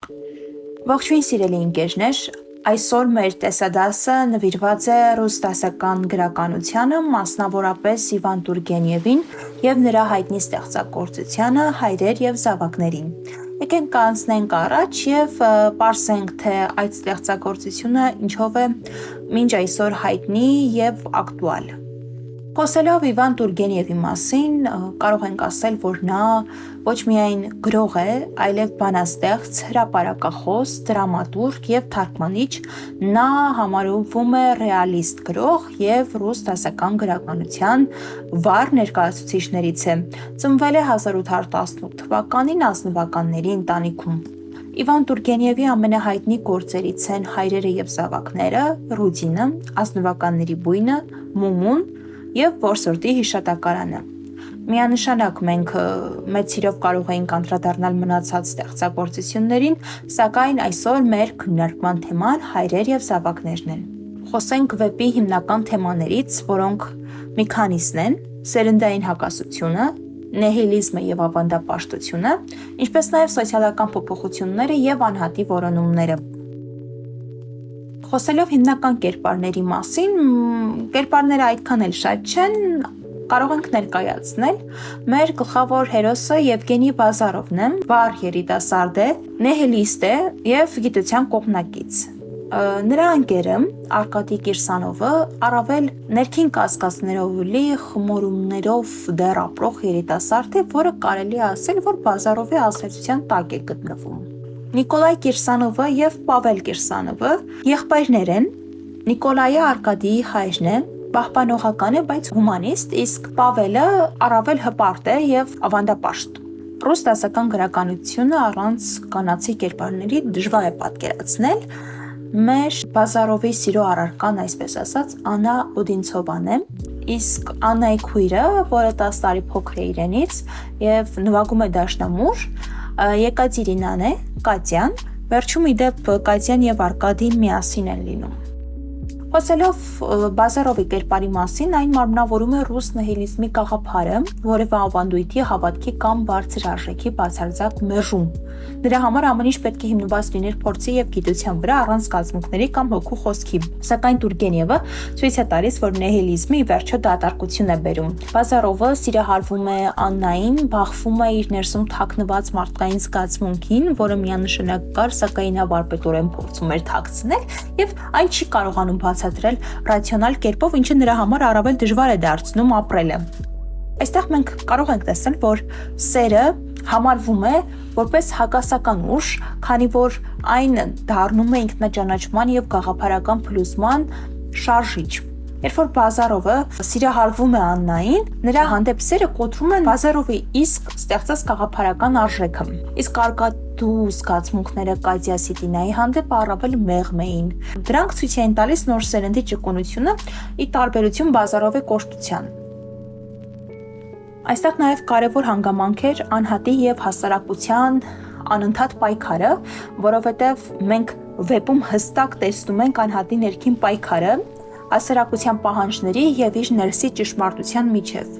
Ողջույն սիրելի ընկերներ, այսօր մեր տեսադասը նվիրված է ռուս դասական գրականությանը, մասնավորապես Իվան Տուրգենևին և նրա հայտնի ստեղծագործությանը «Հայրեր և զավակներին»։ Եկենք կանցնենք առաջ և պարզենք, թե այդ ստեղծագործությունը ինչով է մինչ այսօր հայտնի և ակտուալ։ Խոսելով Իվան Տուրգենևի մասին, կարող ենք ասել, որ նա ոչ միայն գրող է, այլև բանաստեղծ, հրապարակախոս, դրամատուրգ և թարգմանիչ, նա համարվում է ռեալիստ գրող և ռուս դասական գրականության վառ ներկայացուցիչներից է։ Ծնվել է 1818 թվականին ազնվականների ընտանիքում։ Իվան Տուրգենևի ամենահայտնի գործերից են «Հայրերը և զավակները», «Ռուդինը», «Ազնվականների բույնը», «Մումուն» և «Որսորդի հիշատակարանը»։ Միանշանակ մենք մեծ սիրով կարող էինք անդրադառնալ մնացած ստեղծագործություններին, սակայն այսօր մեր քննարկման թեման հայրեր և զավակներն են։ Խոսենք վեպի հիմնական թեմաներից, որոնք մի քանիսն են՝ սերնդային հակասությունը, նիհիլիզմը և ավանդապաշտությունը, ինչպես նաև սոցիալական փոփոխությունները և անհատի որոնումները։ Խոսելով հիմնական կերպարների մասին, կերպարները այդքան էլ շատ չեն, կարող ենք ներկայացնել։ Մեր գլխավոր հերոսը Եվգենի Բազարովն է, վառ երիտասարդ է, նիհիլիստ է և գիտության կողմնակից։ Նրա ընկերը Արկադի Կիրսանովը առավել ներքին կասկածներով լի, խմորումներով դեռ ապրող երիտասարդ է, որը կարելի է ասել, որ Բազարովի ազդեցության տակ է գտնվում։ Նիկոլայ Կիրսանովը և Պավել Կիրսանովը եղբայրներ են։ Նիկոլայը Արկադիի հայրն է, պահպանողական է, բայց հումանիստ, իսկ Պավելը առավել հպարտ է և ավանդապաշտ։ Ռուս դասական գրականությունը առանց կանացի կերպարների դժվար է պատկերացնել։ Մեր Բազարովի սիրո առարկան, այսպես ասած, Աննա Օդինցովան է, իսկ Աննայի քույրը, որը 10 տարի փոքր է իրենից և նվագում է դաշնամուր, Եկատերինան է, Կատյան։ Վերջում, ի դեպ, Կատյան և Արկադին միասին են լինում։ Խոսելով Բազարովի կերպարի մասին, այն մարմնավորում է ռուս նիհիլիզմի գաղափարը, որևէ ավանդույթի, հավատքի կամ բարձր արժեքի բացարձակ մերժում։ Նրա համար ամեն ինչ պետք է հիմնված լիներ փորձի և գիտության վրա, առանց զգացմունքների կամ հոգու խոսքի։ Սակայն Տուրգենևը ցույց է տալիս, որ նիհիլիզմը ի վերջո դատարկություն է բերում։ Բազարովը սիրահարվում է Աննային, բախվում է իր ներսում թաքնված մարդկային զգացմունքին, որը միանշանակ կար, սակայն նա վարպետորեն փորձում էր թաքցնել, և այն չի կարողանում բացատրել ռացիոնալ կերպով, ինչը նրա համար առավել դժվար է դարձնում ապրելը։ Այստեղ մենք կարող ենք տեսնել, որ սերը համարվում է որպես հակասական ուժ, քանի որ այն դառնում է ինքնաճանաչման և գաղափարական փլուզման շարժիչ։ Երբ որ Բազարովը սիրահարվում է Աննային, նրա հանդեպ սերը կոտրում է Բազարովի իսկ ստեղծած գաղափարական արժեքը, իսկ Արկադու զգացմունքները Կատյա Սիտինայի հանդեպ առավել մեղմ էին։ Դրանք ցույց էին տալիս նոր սերնդի ճկունությունը, ի տարբերություն Բազարովի կոշտության։ Այստեղ նաև կարևոր հանգամանք էր անհատի և հասարակության անընդհատ պայքարը, որովհետև մենք վեպում հստակ տեսնում ենք անհատի ներքին պայքարը հասարակության պահանջների և իր ներսի ճշմարտության միջև։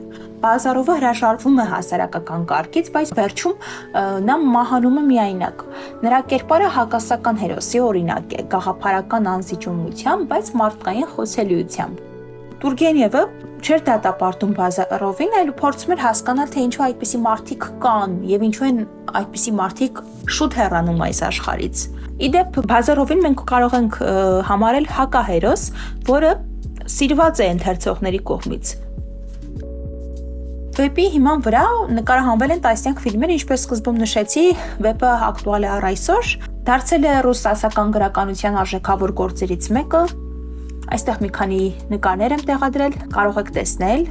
Բազարովը հրաժարվում է հասարակական կարգից, բայց վերջում նա մահանում է միայնակ։ Նրա կերպարը հակասական հերոսի օրինակ է, գաղափարական անզիջումությամբ, բայց մարդկային խոցելիությամբ։ Տուրգենևը չէր դատապարտում Բազարովին, այլ փորձում էր հասկանալ, թե ինչու այդպիսի մարդիկ կան և ինչու են այդպիսի մարդիկ շուտ հեռանում այս աշխարհից։ Ի դեպ, Բազարովին մենք կարող ենք համարել հակահերոս, որը սիրված է ընթերցողների կողմից։ Վեպի հիման վրա նկարահանվել են տասնյակ ֆիլմեր, ինչպես սկզբում նշեցի, վեպը ակտուալ է առ այսօր, դարձել է ռուս դասական գրականության արժեքավոր գործերից մեկը։ Այստեղ մի քանի նկարներ եմ տեղադրել, կարող եք տեսնել։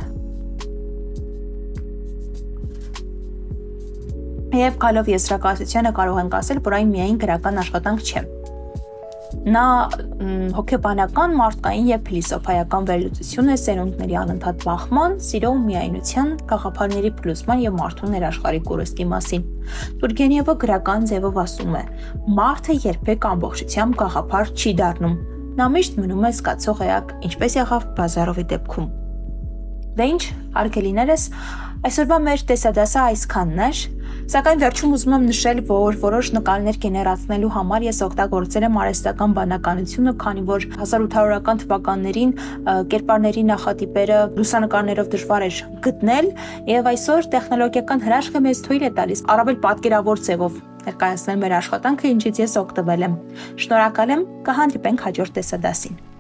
Եվ գալով եզրակացությանը կարող ենք ասել, որ այն միայն գրական աշխատանք չէ։ Նա հոգեբանական, մարդկային և փիլիսոփայական վերլուծություն է սերունդների անընդհատ բախման, սիրո ու միայնության, գաղափարների փլուզման և մարդու ներաշխարհիկ կորստի մասին։ Տուրգենևը գրական ձևով ասում է. «Մարդը երբեք ամբողջությամբ գաղափար չի դառնում։ Նա միշտ մնում է զգացող էակ, ինչպես եղավ Բազարովի դեպքում»։ Դե ինչ, հարգելիներս, Այսօրվա մեր տեսադասը այսքանն էր, սակայն վերջում ուզում եմ նշել, որ որոշ նկարներ գեներացնելու համար ես օգտագործել եմ արհեստական բանականությունը, քանի որ 1800-ական թվականներին կերպարների նախատիպերը լուսանկարներով դժվար էր գտնել, եւ այսօր տեխնոլոգիական հրաշքը մեզ թույլ է տալիս առավել պատկերավոր ձևով ներկայացնել մեր աշխատանքը, ինչից ես օգտվել եմ։ Շնորհակալ եմ, կհանդիպենք հաջորդ տեսադասին։